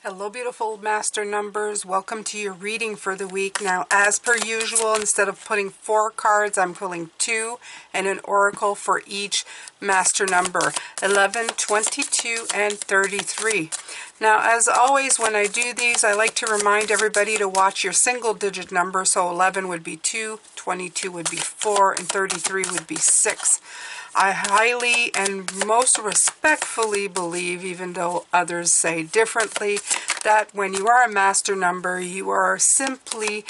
Hello beautiful master numbers, welcome to your reading for the week. Now as per usual, instead of putting 4 cards, I'm pulling 2 and an oracle for each master number, 11, 22, and 33. Now as always when I do these, I like to remind everybody to watch your single digit number. So 11 would be 2, 22 would be 4, and 33 would be 6. I highly and most respectfully believe, even though others say differently, that when you are a master number, you are simply,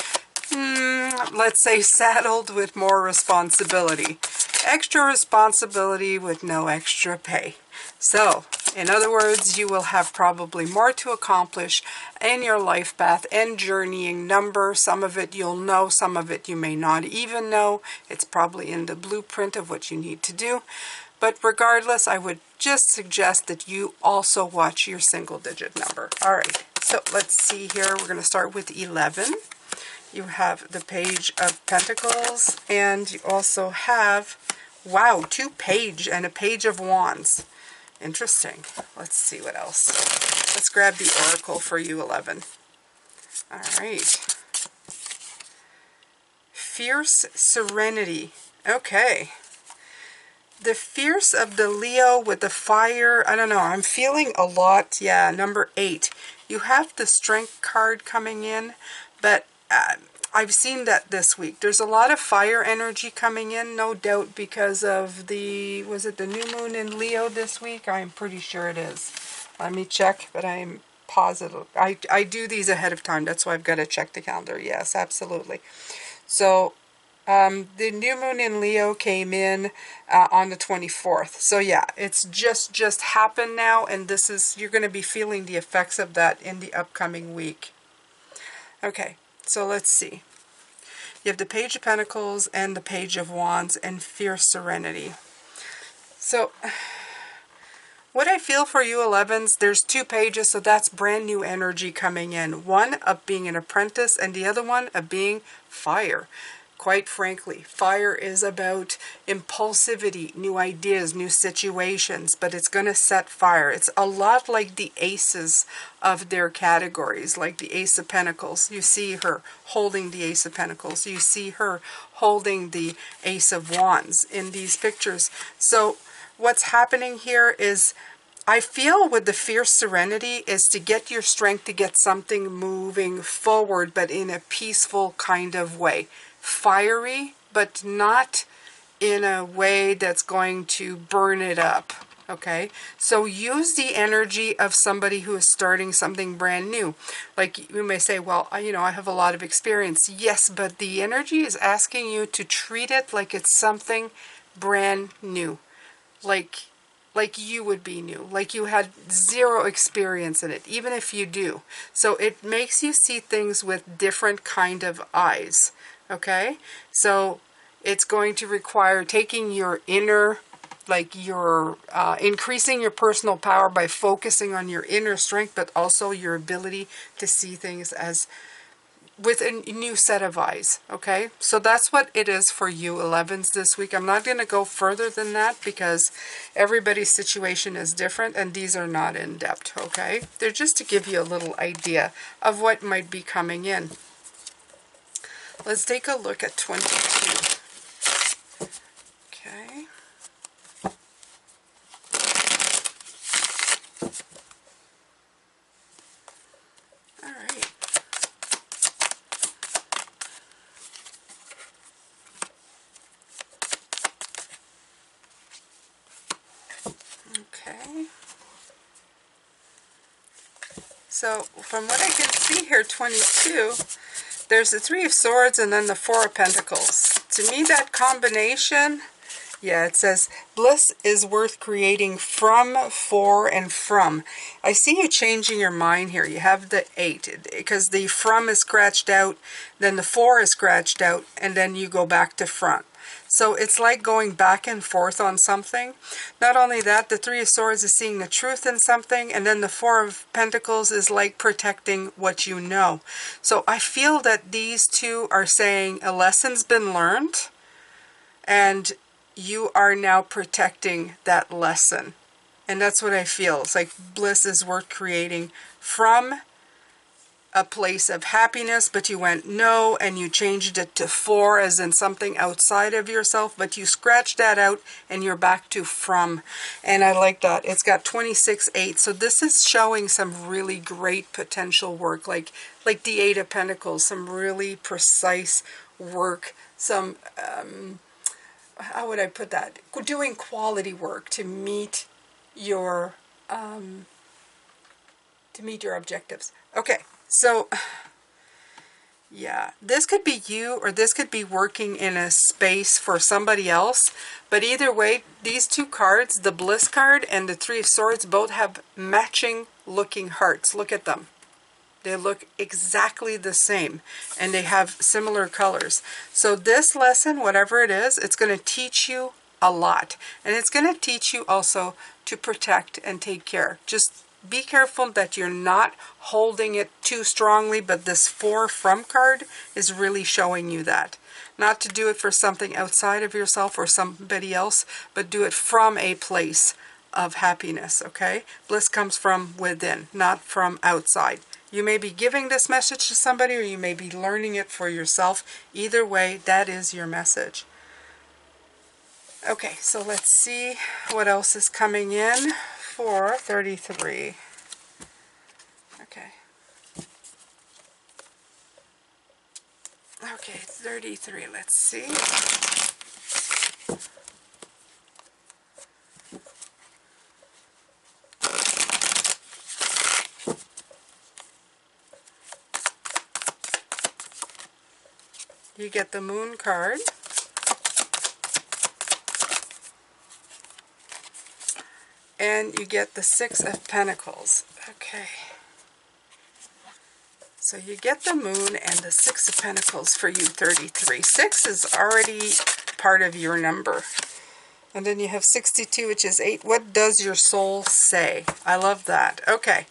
let's say, saddled with more responsibility. Extra responsibility with no extra pay. So, in other words, you will have probably more to accomplish in your life path and journeying number. Some of it you'll know, some of it you may not even know. It's probably in the blueprint of what you need to do. But regardless, I would just suggest that you also watch your single digit number. All right, so let's see here. We're going to start with 11. You have the Page of Pentacles, and you also have, wow, 2 Page and a Page of Wands. Interesting. Let's see what else. Let's grab the oracle for you, 11. All right. Fierce serenity. Okay. The fierce of the Leo with the fire. I don't know. I'm feeling a lot. Yeah, number 8. You have the strength card coming in, but I've seen that this week. There's a lot of fire energy coming in, no doubt, because of the, was it the new moon in Leo this week? I'm pretty sure it is. Let me check, but I'm positive. I do these ahead of time. That's why I've got to check the calendar. Yes, absolutely. So the new moon in Leo came in on the 24th. So yeah, it's just happened now, and this is, you're going to be feeling the effects of that in the upcoming week. Okay. So let's see. You have the Page of Pentacles and the Page of Wands and fierce serenity. So what I feel for you 11s, there's 2 pages, so that's brand new energy coming in. One of being an apprentice and the other one of being fire. Quite frankly, fire is about impulsivity, new ideas, new situations, but it's going to set fire. It's a lot like the aces of their categories, like the Ace of Pentacles. You see her holding the Ace of Pentacles. You see her holding the Ace of Wands in these pictures. So what's happening here is, I feel with the fierce serenity is to get your strength to get something moving forward, but in a peaceful kind of way. Fiery, but not in a way that's going to burn it up. Okay, so use the energy of somebody who is starting something brand new. Like you may say, well, I have a lot of experience. Yes, but the energy is asking you to treat it like it's something brand new. Like you would be new, like you had 0 experience in it, even if you do. So it makes you see things with different kind of eyes. Okay, so it's going to require taking your inner, like your increasing your personal power by focusing on your inner strength, but also your ability to see things as with a new set of eyes. Okay, so that's what it is for you 11s this week. I'm not going to go further than that because everybody's situation is different and these are not in depth. Okay, they're just to give you a little idea of what might be coming in. Let's take a look at 22. Okay. All right. Okay. So from what I can see here, 22, there's the 3 of Swords and then the 4 of Pentacles. To me, that combination, yeah, it says, bliss is worth creating from, for, and from. I see you changing your mind here. You have the 8, because the from is scratched out, then the 4 is scratched out, and then you go back to front. So it's like going back and forth on something. Not only that, the 3 of Swords is seeing the truth in something, and then the 4 of Pentacles is like protecting what you know. So I feel that these two are saying a lesson's been learned, and you are now protecting that lesson. And that's what I feel. It's like bliss is worth creating from a place of happiness, but you went no, and you changed it to for, as in something outside of yourself, but you scratched that out and you're back to from. And I like that. It's got 26-8. So this is showing some really great potential work, like the 8 of Pentacles, some really precise work, some, how would I put that? Doing quality work to meet your objectives. Okay. So, yeah, this could be you, or this could be working in a space for somebody else. But either way, these two cards, the Bliss card and the Three of Swords, both have matching looking hearts. Look at them. They look exactly the same, and they have similar colors. So this lesson, whatever it is, it's going to teach you a lot. And it's going to teach you also to protect and take care. Just be careful that you're not holding it too strongly, but this 4 from card is really showing you that. Not to do it for something outside of yourself or somebody else, but do it from a place of happiness, okay? Bliss comes from within, not from outside. You may be giving this message to somebody, or you may be learning it for yourself. Either way, that is your message. Okay, so let's see what else is coming in for 33. Okay. Okay, 33, let's see. You get the Moon card. And you get the 6 of Pentacles. Okay. So you get the Moon and the 6 of Pentacles for you, 33. 6 is already part of your number. And then you have 62, which is 8. What does your soul say? I love that. Okay.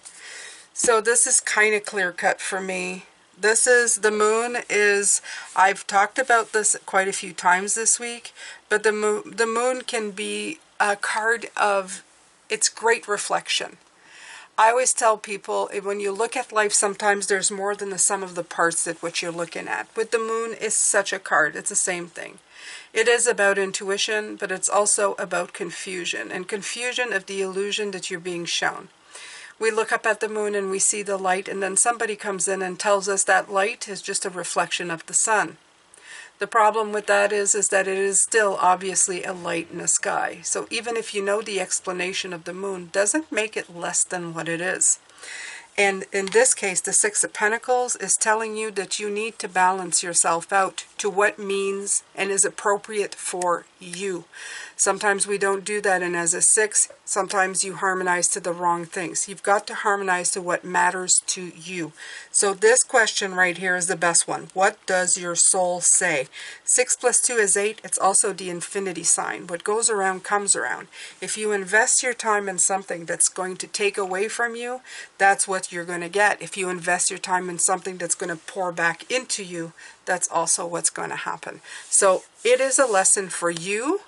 So this is kind of clear-cut for me. This is, the Moon is, I've talked about this quite a few times this week, but the moon can be a card of, it's great reflection. I always tell people, when you look at life, sometimes there's more than the sum of the parts that what you're looking at. With the Moon is such a card. It's the same thing. It is about intuition, but it's also about confusion, and confusion of the illusion that you're being shown. We look up at the Moon and we see the light, and then somebody comes in and tells us that light is just a reflection of the sun. The problem with that is that it is still obviously a light in the sky. So even if you know the explanation of the Moon, doesn't make it less than what it is. And in this case, the 6 of Pentacles is telling you that you need to balance yourself out to what means and is appropriate for you. Sometimes we don't do that, and as a 6, sometimes you harmonize to the wrong things. You've got to harmonize to what matters to you. So this question right here is the best one. What does your soul say? 6 plus 2 is 8. It's also the infinity sign. What goes around comes around. If you invest your time in something that's going to take away from you, that's what you're going to get. If you invest your time in something that's going to pour back into you, that's also what's going to happen. So it is a lesson for you.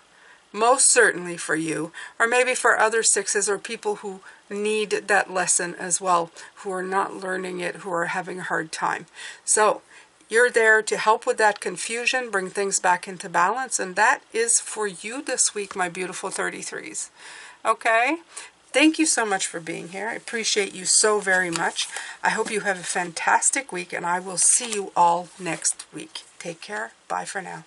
Most certainly for you, or maybe for other 6s or people who need that lesson as well, who are not learning it, who are having a hard time. So you're there to help with that confusion, bring things back into balance, and that is for you this week, my beautiful 33s. Okay? Thank you so much for being here. I appreciate you so very much. I hope you have a fantastic week, and I will see you all next week. Take care. Bye for now.